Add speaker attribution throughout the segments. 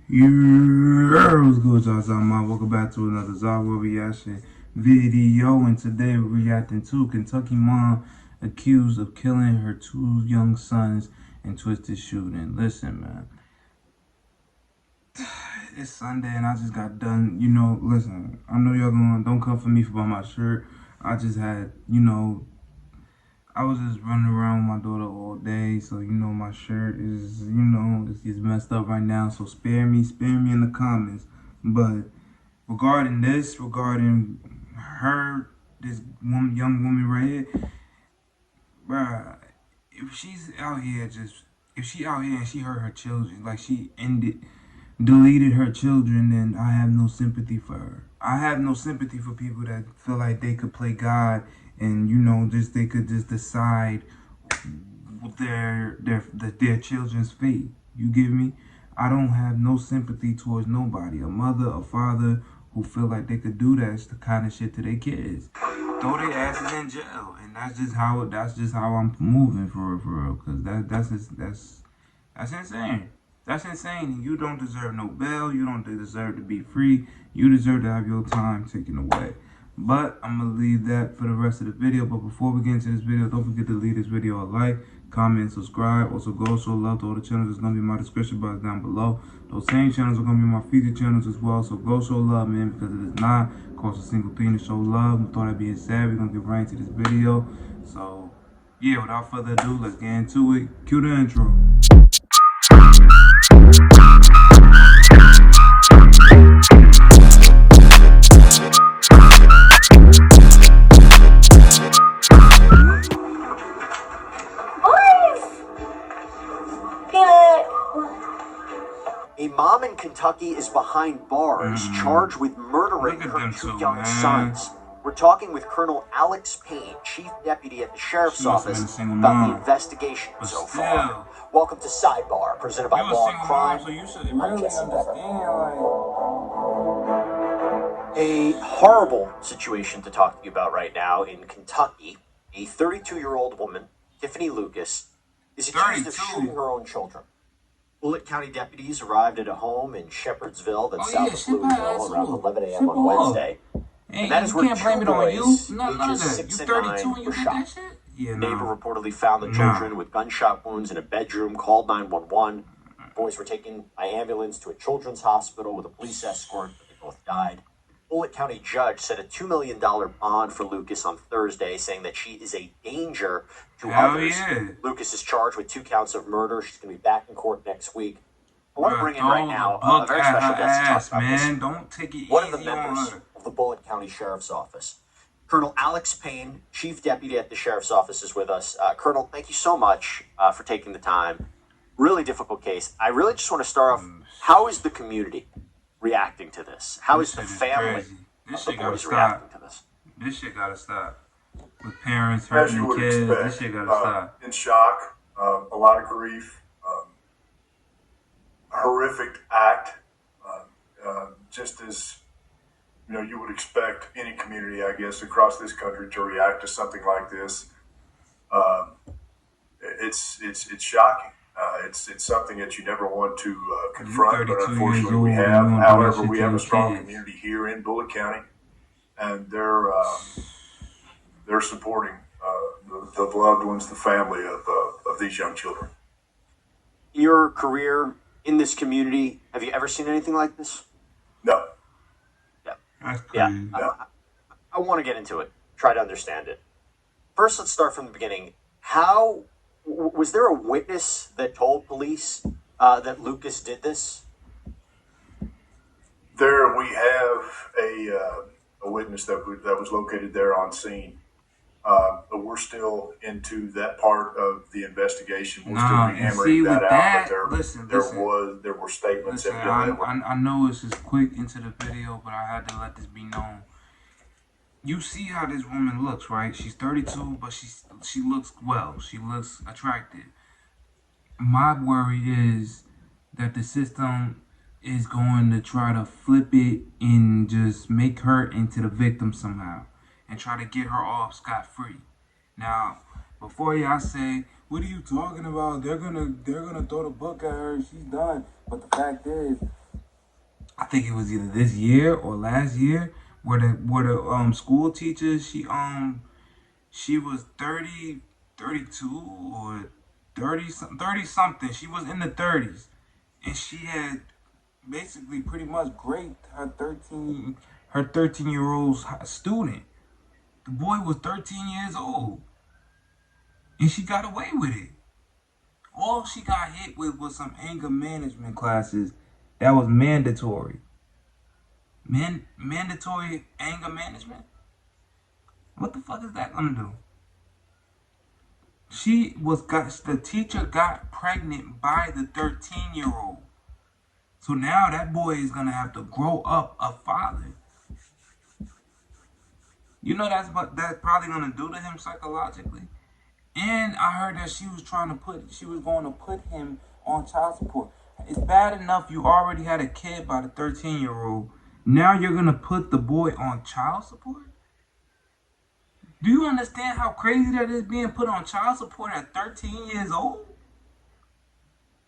Speaker 1: What's good, y'all? Welcome back to another zahier reaction video. And today we're reacting to Kentucky mom accused of killing her two young sons in twisted shooting. Listen, man. It's Sunday and I just got done. Listen, I know y'all don't come for me for my shirt. I just had, I was just running around with my daughter all day, so my shirt is, it's messed up right now. So spare me in the comments. But regarding her, this young woman right here, bruh, if she out here and she hurt her children, like she deleted her children, then I have no sympathy for her. I have no sympathy for people that feel like they could play God and they could just decide their children's fate. You get me? I don't have no sympathy towards nobody. A mother, a father who feel like they could do that kind of shit to their kids. Throw their asses in jail, and that's just how I'm moving for real. Cause that's insane. That's insane. You don't deserve no bail. You don't deserve to be free. You deserve to have your time taken away. But I'm going to leave that for the rest of the video. But before we get into this video, don't forget to leave this video a like, comment, subscribe. Also, go show love to all the channels that's going to be in my description box down below. Those same channels are going to be my featured channels as well. So go show love, man, because it does not cost a single thing to show love. With all that being said, we're going to get right into this video. So, yeah, without further ado, let's get into it. Cue the intro.
Speaker 2: A mom in Kentucky is behind bars, charged with murdering her two young sons. We're talking with Colonel Alex Payne, Chief Deputy at the Sheriff's Office, about the investigation so far. Welcome to Sidebar, presented by Law and Crime. I'm Jesse Becker. A horrible situation to talk to you about right now in Kentucky. A 32-year-old woman, Tiffany Lucas, is accused of shooting her own children. Bullitt County deputies arrived at a home in Shepherdsville that's south of Louisville around 11 a.m. on Wednesday. And that is where two boys, ages 6 and 9, were shot. A neighbor reportedly found the children with gunshot wounds in a bedroom, called 911. Boys were taken by ambulance to a children's hospital with a police escort, but they both died. Bullitt County judge set a $2 million bond for Lucas on Thursday, saying that she is a danger to others. Lucas is charged with 2 counts of murder. She's going to be back in court next week. I want to bring in right now a very special guest to talk about this.
Speaker 1: Don't take it
Speaker 2: One of the members of the Bullitt County Sheriff's Office. Colonel Alex Payne, Chief Deputy at the Sheriff's Office, is with us. Colonel, thank you so much for taking the time. Really difficult case. I really just want to start off, how is the community reacting to this? How is the family of the boys reacting to this?
Speaker 1: This shit gotta stop. With parents hurting kids, this shit gotta stop.
Speaker 3: In shock, a lot of grief, a horrific act, just as you would expect any community, I guess, across this country to react to something like this. It's shocking. It's something that you never want to confront, but unfortunately we have. However, we have a strong community here in Bullitt County, and they're supporting the loved ones, the family of these young children.
Speaker 2: In your career in this community, have you ever seen anything like this?
Speaker 3: No.
Speaker 2: Yeah. No. I want to get into it, try to understand it. First, let's start from the beginning. How was there a witness that told police that Lucas did this?
Speaker 3: There, we have a witness that was located there on scene. But we're still into that part of the investigation. We'll still be hammering that out. But there were statements.
Speaker 1: I know this is quick into the video, but I had to let this be known. You see how this woman looks, right? She's 32, but she looks well. She looks attractive. My worry is that the system is going to try to flip it and just make her into the victim somehow and try to get her off scot-free. Now, before y'all say, what are you talking about? They're gonna throw the book at her. She's done. But the fact is, I think it was either this year or last year, where the school teacher, she was 30, 32 or 30 something. She was in the 30s, and she had basically pretty much raped her 13-year-old student. The boy was 13 years old, and she got away with it. All she got hit with was some anger management classes that was mandatory. Mandatory anger management? What the fuck is that gonna do? The teacher got pregnant by the 13-year-old. So now that boy is gonna have to grow up a father. You know that's what that's probably gonna do to him psychologically. And I heard that she was going to put him on child support. It's bad enough you already had a kid by the 13-year-old. Now you're gonna put the boy on child support? Do you understand how crazy that is, being put on child support at 13 years old?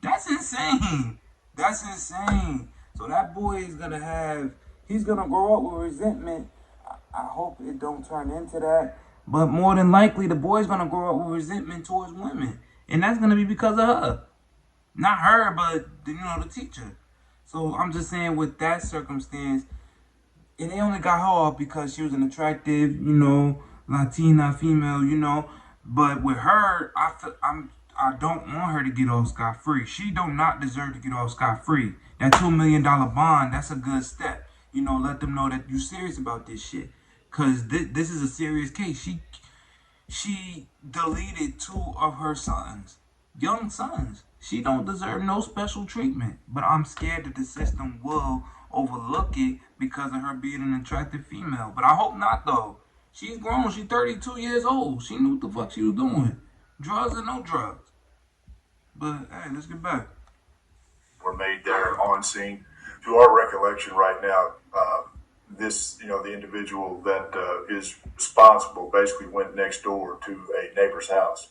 Speaker 1: That's insane. That's insane. So that boy is he's gonna grow up with resentment. I hope it don't turn into that. But more than likely, the boy's gonna grow up with resentment towards women. And that's gonna be because of her. Not her, but the teacher. So I'm just saying, with that circumstance, and they only got her off because she was an attractive, Latina female, But with her, I don't want her to get off scot-free. She do not deserve to get off scot-free. That $2 million bond, that's a good step. Let them know that you're serious about this shit. Because this is a serious case. She deleted 2 of her sons. Young sons. She don't deserve no special treatment. But I'm scared that the system will overlook it because of her being an attractive female. But I hope not, though. She's grown. She's 32 years old. She knew what the fuck she was doing. Drugs or no drugs. But, hey, let's get back.
Speaker 3: Were made there on scene. To our recollection right now, the individual that is responsible basically went next door to a neighbor's house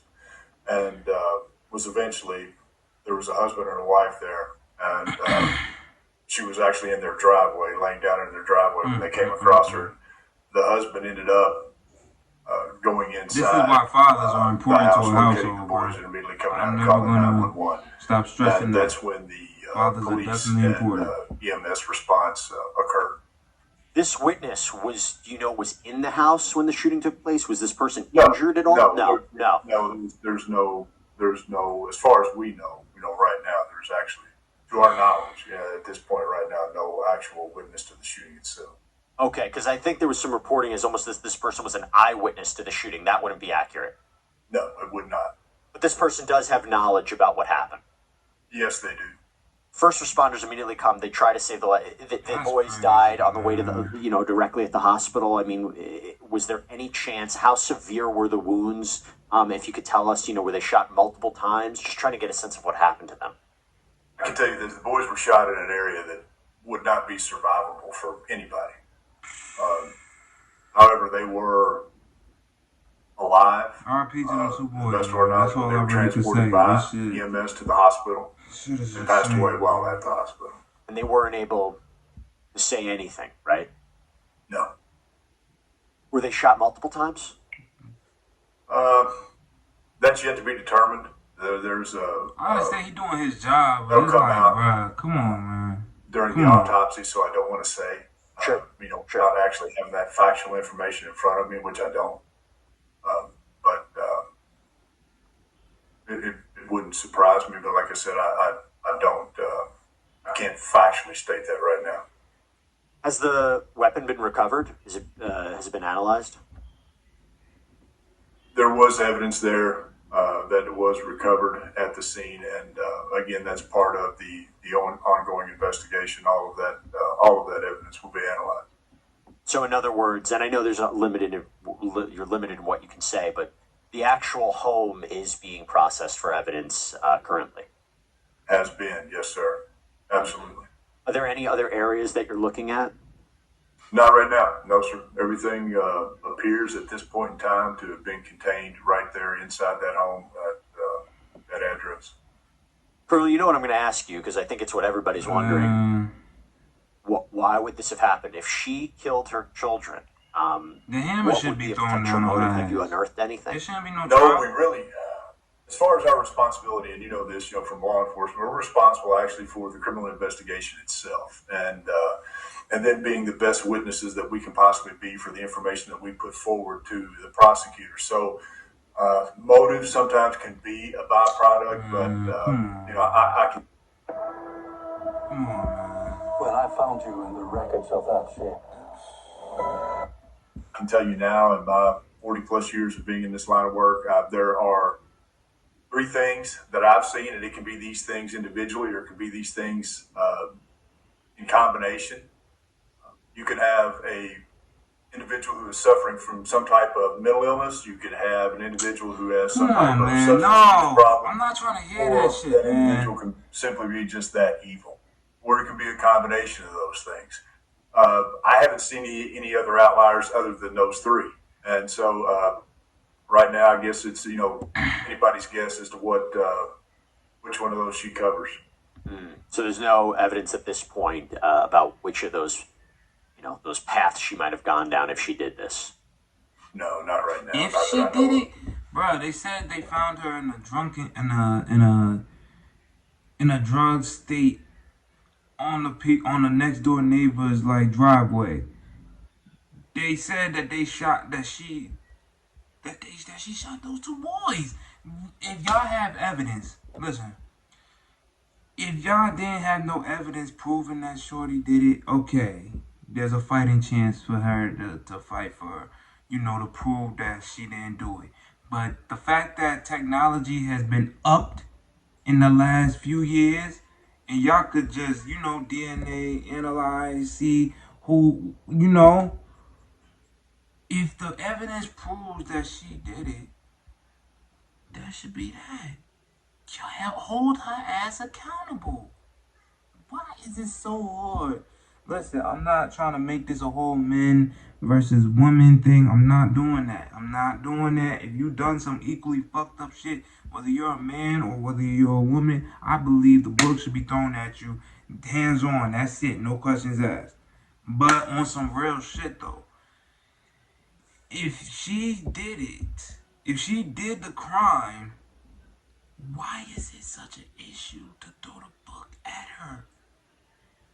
Speaker 3: and there was a husband and a wife there, and she was actually in their driveway, laying down in their driveway when they came across her. The husband ended up going inside. This is
Speaker 1: why fathers are important to a household.
Speaker 3: The boys and immediately coming out and calling 911.
Speaker 1: Stop stressing that.
Speaker 3: That's when the police and EMS response occurred.
Speaker 2: This witness was in the house when the shooting took place? Was this person injured at all?
Speaker 3: No. There's no, as far as we know, right now, there's actually, to our knowledge, at this point right now, no actual witness to the shooting itself.
Speaker 2: Okay, because I think there was some reporting as almost this person was an eyewitness to the shooting. That wouldn't be accurate.
Speaker 3: No, it would not.
Speaker 2: But this person does have knowledge about what happened.
Speaker 3: Yes, they do.
Speaker 2: First responders immediately come. They try to save the boys died on the way to the, directly at the hospital. I mean, was there any chance? How severe were the wounds? If you could tell us, were they shot multiple times? Just trying to get a sense of what happened to them.
Speaker 3: I can tell you that the boys were shot in an area that would not be survivable for anybody. However, they were alive.
Speaker 1: R.I.P. to them 2 boys.
Speaker 3: Best of our knowledge, they were transported by EMS to the hospital and passed away while at the hospital.
Speaker 2: And they weren't able to say anything, right?
Speaker 3: No.
Speaker 2: Were they shot multiple times?
Speaker 3: That's yet to be determined. There's a.
Speaker 1: I understand he's doing his job, but it's like, bruh, come on, man.
Speaker 3: During the autopsy, so I don't want to say.
Speaker 2: Sure.
Speaker 3: Not actually having that factual information in front of me, which I don't. But it wouldn't surprise me. But like I said, I don't. I can't factually state that right now.
Speaker 2: Has the weapon been recovered? Has it been analyzed?
Speaker 3: There was evidence there that it was recovered at the scene, and again, that's part of the ongoing investigation. All of that evidence will be analyzed.
Speaker 2: So, in other words, and I know you're limited in what you can say, but the actual home is being processed for evidence currently.
Speaker 3: Has been, yes, sir. Absolutely.
Speaker 2: Are there any other areas that you're looking at?
Speaker 3: Not right now. No, sir. Everything appears at this point in time to have been contained right there inside that home at that address.
Speaker 2: Colonel, you know what I'm going to ask you, because I think it's what everybody's wondering. why would this have happened? If she killed her children,
Speaker 1: the hammer should be thrown down on her.
Speaker 2: Have you unearthed anything?
Speaker 1: There shouldn't be no
Speaker 3: No,
Speaker 1: trial.
Speaker 3: we really, as far as our responsibility, and you know this, from law enforcement, we're responsible actually for the criminal investigation itself, and then being the best witnesses that we can possibly be for the information that we put forward to the prosecutor. So, motive sometimes can be a byproduct, but I can.
Speaker 1: Come on, man.
Speaker 4: When I found you in the wreckage of that ship.
Speaker 3: I can tell you now, in my 40 plus years of being in this line of work, there are three things that I've seen, and it can be these things individually or it can be these things in combination. You could have a individual who is suffering from some type of mental illness. You could have an individual who has some type of substance abuse problem.
Speaker 1: I'm not trying to hear
Speaker 3: or
Speaker 1: that shit,
Speaker 3: that individual can simply be just that evil, or it can be a combination of those things. I haven't seen any other outliers other than those three, and so right now, I guess it's anybody's guess as to which one of those she covers.
Speaker 2: So there's no evidence at this point about which of those those paths she might have gone down if she did this.
Speaker 3: No, not right now.
Speaker 1: If she did it, bro, they said they found her in a drug state on the next door neighbor's driveway. They said that she shot those two boys. If y'all have evidence, listen. If y'all didn't have no evidence proving that Shorty did it, okay, there's a fighting chance for her to fight for her, to prove that she didn't do it. But the fact that technology has been upped in the last few years, and y'all could just, DNA analyze, see who, if the evidence proves that she did it, that should be that. Y'all hold her ass accountable. Why is it so hard? Listen, I'm not trying to make this a whole men versus women thing. I'm not doing that. If you done some equally fucked up shit, whether you're a man or whether you're a woman, I believe the book should be thrown at you. Hands on, that's it. No questions asked. But on some real shit though, if she did it, if she did the crime, why is it such an issue to throw the book at her?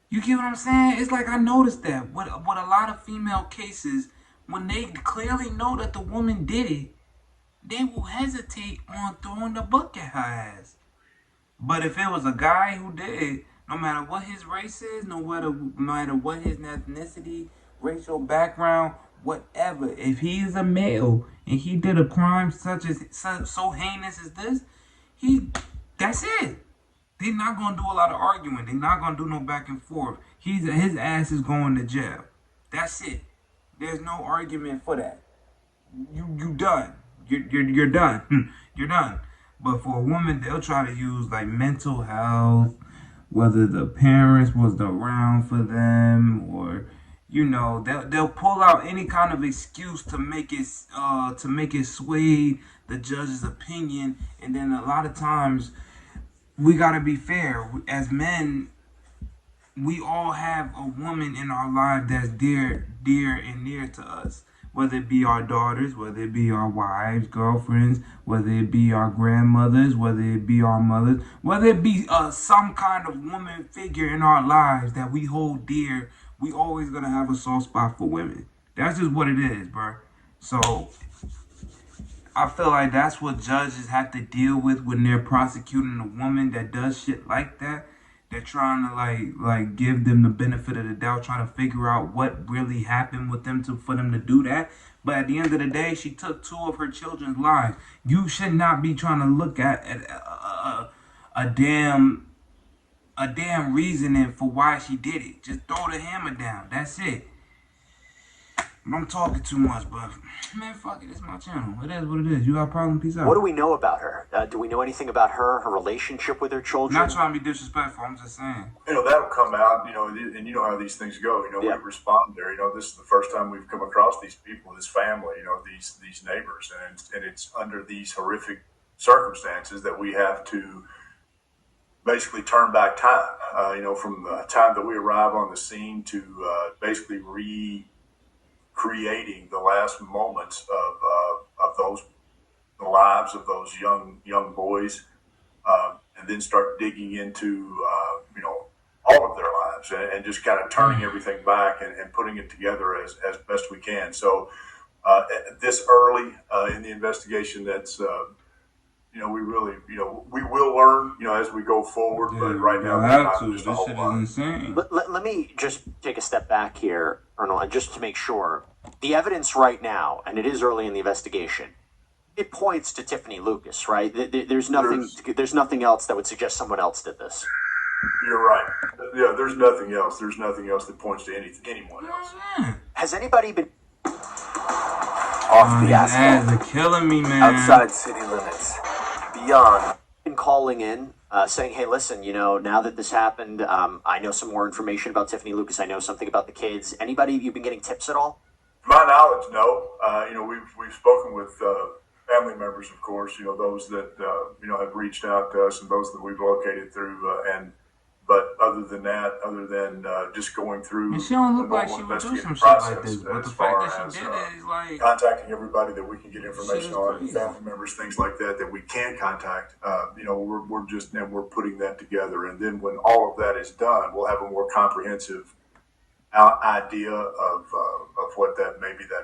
Speaker 1: You get what I'm saying? It's like I noticed that with a lot of female cases, when they clearly know that the woman did it, they will hesitate on throwing the book at her ass. But if it was a guy who did it, no matter what his race is, no matter what his ethnicity, racial background, whatever, if he is a male and he did a crime so heinous as this, that's it. They're not gonna do a lot of arguing. They're not gonna do no back and forth. His ass is going to jail. That's it. There's no argument for that. You done. You're done. You're done. But for a woman, they'll try to use mental health, whether the parents was around for them, or they'll pull out any kind of excuse to make it sway the judge's opinion. And then a lot of times we gotta be fair. As men, we all have a woman in our life that's dear and near to us. Whether it be our daughters, whether it be our wives, girlfriends, whether it be our grandmothers, whether it be our mothers, whether it be some kind of woman figure in our lives that we hold dear, we always gonna have a soft spot for women. That's just what it is, bro. So I feel like that's what judges have to deal with when they're prosecuting a woman that does shit like that. They're trying to give them the benefit of the doubt, trying to figure out what really happened with them for them to do that. But at the end of the day, she took 2 of her children's lives. You should not be trying to look at a damn reasoning for why she did it. Just throw the hammer down. That's it. I'm talking too much, but man, fuck it. It's my channel. It is what it is. You got a problem? Peace out.
Speaker 2: What do we know about her? Do we know anything about her relationship with her children?
Speaker 1: Not trying to be disrespectful. I'm just saying.
Speaker 3: That'll come out, and you know how these things go. We respond there. This is the first time we've come across these people, this family, these neighbors, and it's under these horrific circumstances that we have to basically turn back time. From the time that we arrive on the scene to basically recreating the last moments of the lives of those young boys, and then start digging into all of their lives, and just kind of turning everything back and putting it together as best we can. So this early in the investigation, that's we really we will learn as we go forward. But right now,
Speaker 1: this shit is insane.
Speaker 2: Let me just take a step back here, Arnold, just to make sure the evidence right now, and it is early in the investigation, it points to Tiffany Lucas, right? There's nothing else that would suggest someone else did this.
Speaker 3: You're right. Yeah, there's nothing else. There's nothing else that points to anyone else.
Speaker 2: Has anybody been
Speaker 1: off the asphalt? These ads are killing me, man.
Speaker 2: Outside city limits, beyond, been calling in, saying, "Hey, listen, now that this happened, I know some more information about Tiffany Lucas. I know something about the kids." Anybody, you've been getting tips at all?
Speaker 3: To my knowledge, no. We've spoken with family members, of course. Those that have reached out to us, and those that we've located through. But other than that, just going through
Speaker 1: she don't look
Speaker 3: the
Speaker 1: like
Speaker 3: normal
Speaker 1: she would do some
Speaker 3: investigative
Speaker 1: shit like this. But the fact that she did it is like
Speaker 3: contacting everybody that we can get information on, family members, things like that we can contact. We're putting that together, and then when all of that is done, we'll have a more comprehensive idea of what that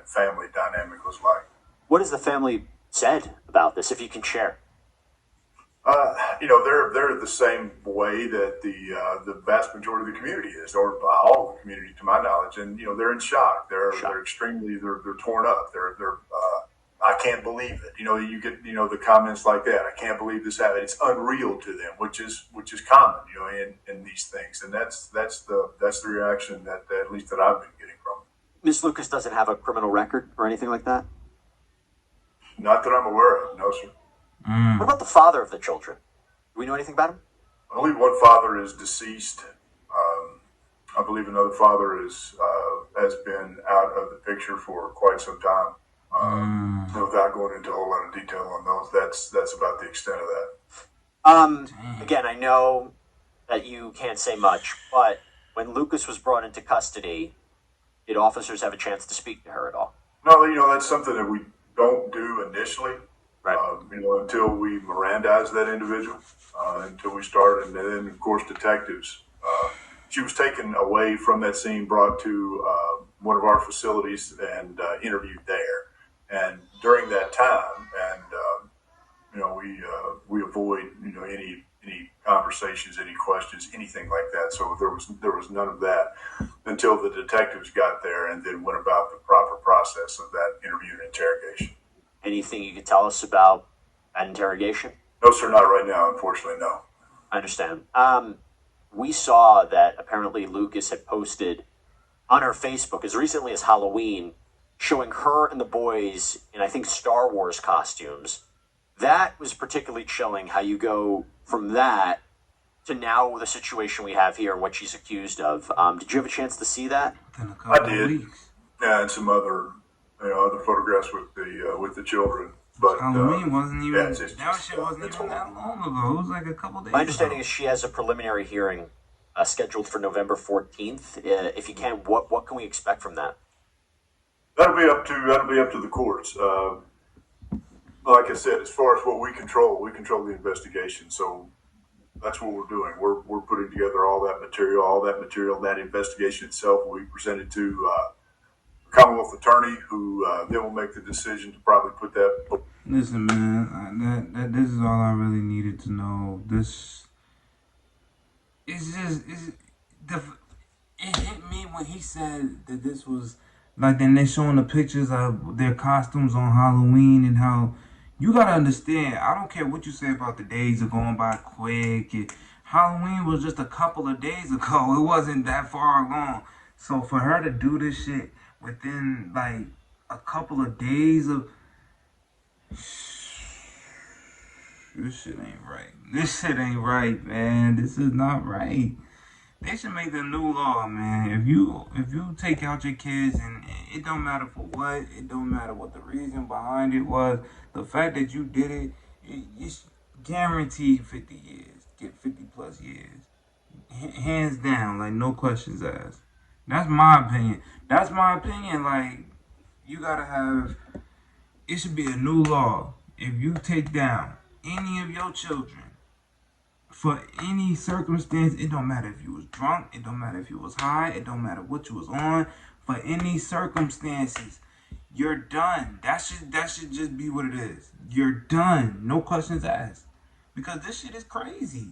Speaker 3: family dynamic was like.
Speaker 2: What has the family said about this, if you can share?
Speaker 3: They're the same way that the vast majority of the community is, or all of the community, to my knowledge, and they're in shock. They're extremely they're torn up. They're I can't believe it. You get the comments like that. I can't believe this happened. It's unreal to them, which is common in these things, and that's the reaction that at least that I've been getting from them.
Speaker 2: Ms. Lucas doesn't have a criminal record or anything like that?
Speaker 3: Not that I'm aware of, no, sir.
Speaker 2: What about the father of the children? Do we know anything about him?
Speaker 3: I believe one father is deceased. I believe another father has been out of the picture for quite some time. Without going into a whole lot of detail on those, that's about the extent of that.
Speaker 2: Again, I know that you can't say much, but when Lucas was brought into custody, did officers have a chance to speak to her at all?
Speaker 3: No, that's something that we don't do initially.
Speaker 2: Right.
Speaker 3: Until we Mirandize that individual, until we start, and then of course detectives. She was taken away from that scene, brought to one of our facilities, and interviewed there. And during that time, we avoid any conversations, any questions, anything like that. So there was none of that until the detectives got there, and then went about the proper process of that interview and interrogation.
Speaker 2: Anything you could tell us about that interrogation?
Speaker 3: No, sir, not right now. Unfortunately, no.
Speaker 2: I understand. We saw that apparently Lucas had posted on her Facebook as recently as Halloween, showing her and the boys in, I think, Star Wars costumes. That was particularly chilling, how you go from that to now the situation we have here and what she's accused of. Did you have a chance to see that?
Speaker 3: I did. Yeah, and some other photographs with the children. But
Speaker 1: Halloween wasn't even that shit wasn't even that long ago. It was like a couple days.
Speaker 2: My understanding is she has a preliminary hearing scheduled for November 14th. If you can, what can we expect from that?
Speaker 3: That'll be up to the courts. Like I said, as far as what we control the investigation. So that's what we're doing. We're putting together all that material, that investigation itself. We presented to Commonwealth attorney, who then will make the decision to probably put that.
Speaker 1: Listen, man, this is all I really needed to know. It hit me when he said that this was like, then they're showing the pictures of their costumes on Halloween, and how you gotta understand. I don't care what you say about the days are going by quick. Halloween was just a couple of days ago. It wasn't that far along. So for her to do this shit within like a couple of days of, this shit ain't right. This shit ain't right, man. This is not right. They should make the new law, man. If you take out your kids, and it don't matter for what, it don't matter what the reason behind it was, the fact that you did it, it's guaranteed 50 years. get 50 plus years. Hands down, like no questions asked. That's my opinion. That's my opinion. Like, you gotta have, it should be a new law. If you take down any of your children for any circumstance, it don't matter if you was drunk, it don't matter if you was high, it don't matter what you was on, for any circumstances, you're done. That should just be what it is. You're done. No questions asked. Because this shit is crazy.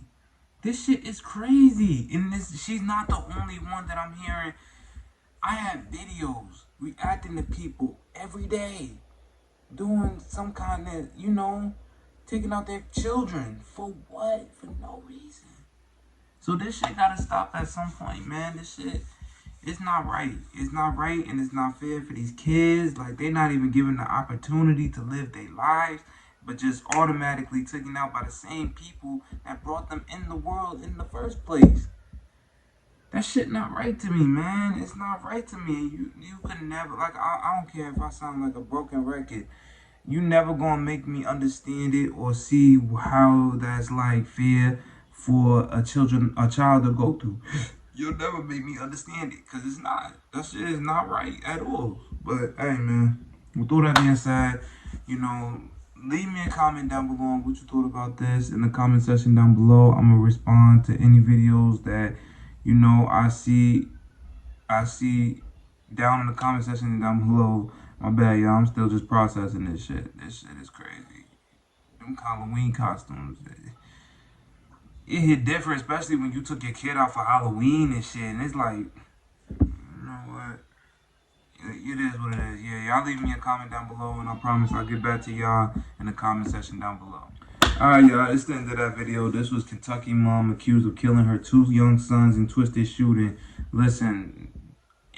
Speaker 1: This shit is crazy. And she's not the only one that I'm hearing. I have videos reacting to people every day doing some kind of, taking out their children. For what? For no reason. So this shit gotta stop at some point, man. This shit, it's not right. It's not right, and it's not fair for these kids. Like, they're not even given the opportunity to live their lives, but just automatically taken out by the same people that brought them in the world in the first place. That shit not right to me, man. It's not right to me. You could never, like, I don't care if I sound like a broken record. You never gonna make me understand it or see how that's like fair for a child to go through. You'll never make me understand it, because it's not. That shit is not right at all. But hey, man, with all that being said, leave me a comment down below on what you thought about this in the comment section down below. I'm gonna respond to any videos that I see down in the comment section down below. My bad, y'all. I'm still just processing this shit. This shit is crazy. Them Halloween costumes, it hit different, especially when you took your kid out for Halloween and shit. And it's like, you know what? It is what it is. Yeah, y'all leave me a comment down below, and I promise I'll get back to y'all in the comment section down below. Alright, y'all, it's the end of that video. This was Kentucky mom accused of killing her 2 young sons in twisted shooting. Listen,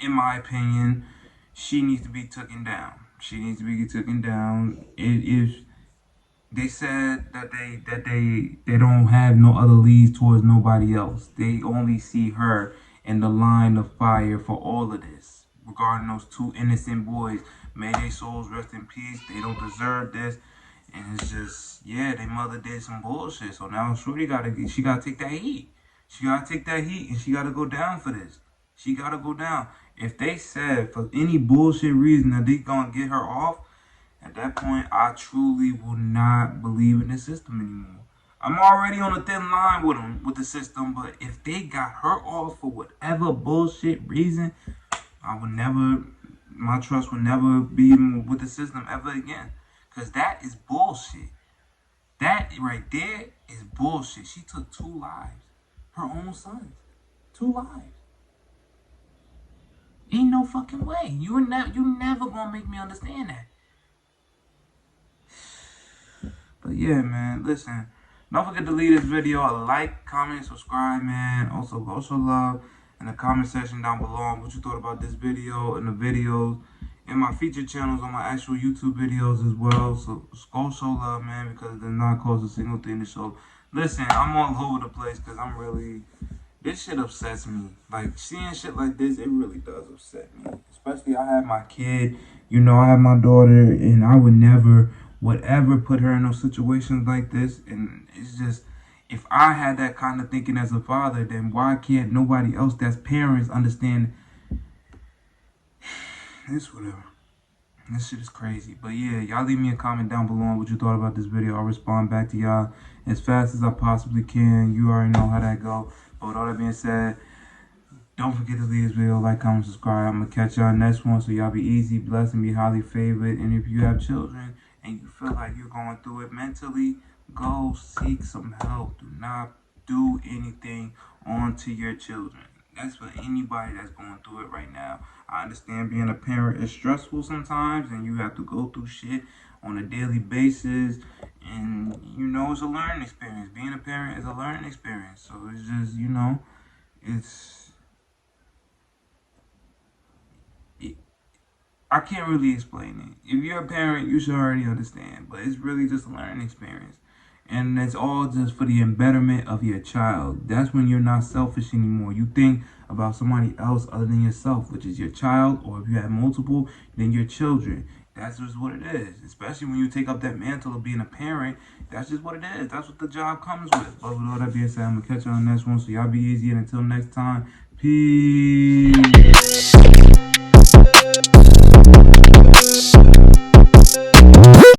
Speaker 1: in my opinion, she needs to be taken down. She needs to be taken down. They said that they don't have no other leads towards nobody else. They only see her in the line of fire for all of this. Regarding those 2 innocent boys, may their souls rest in peace. They don't deserve this. And it's just, yeah, their mother did some bullshit. So now Shorty gotta take that heat. She gotta take that heat, and she gotta go down for this. She gotta go down. If they said for any bullshit reason that they gonna get her off, at that point, I truly will not believe in the system anymore. I'm already on a thin line with the system, but if they got her off for whatever bullshit reason, my trust will never be with the system ever again. Because that is bullshit. That right there is bullshit. She took 2 lives. Her own sons. 2 lives. Ain't no fucking way. You never gonna make me understand that. But yeah, man, listen. Don't forget to leave this video a like, comment, subscribe, man. Also, go show love in the comment section down below on what you thought about this video and the videos and my featured channels on my actual YouTube videos as well. So go show love, man, because it does not cost a single thing to show. Listen, I'm all over the place because this shit upsets me. Like, seeing shit like this, it really does upset me. Especially, I have my kid, I have my daughter, and I would never, whatever, put her in those situations like this. And it's just, if I had that kind of thinking as a father, then why can't nobody else that's parents understand? It's whatever. This shit is crazy. But yeah, y'all leave me a comment down below on what you thought about this video. I'll respond back to y'all as fast as I possibly can. You already know how that go. But with all that being said, don't forget to leave this video, like, comment, subscribe. I'm going to catch y'all next one. So y'all be easy, blessed, and be highly favored. And if you have children and you feel like you're going through it mentally, go seek some help. Do not do anything onto your children. That's for anybody that's going through it right now. I understand being a parent is stressful sometimes, and you have to go through shit on a daily basis. And, it's a learning experience. Being a parent is a learning experience. So it's just, I can't really explain it. If you're a parent, you should already understand. But it's really just a learning experience. And it's all just for the betterment of your child. That's when you're not selfish anymore. You think about somebody else other than yourself, which is your child, or if you have multiple, then your children. That's just what it is. Especially when you take up that mantle of being a parent. That's just what it is. That's what the job comes with. But with all that being said, I'm going to catch y'all on the next one. So y'all be easy. And until next time, peace.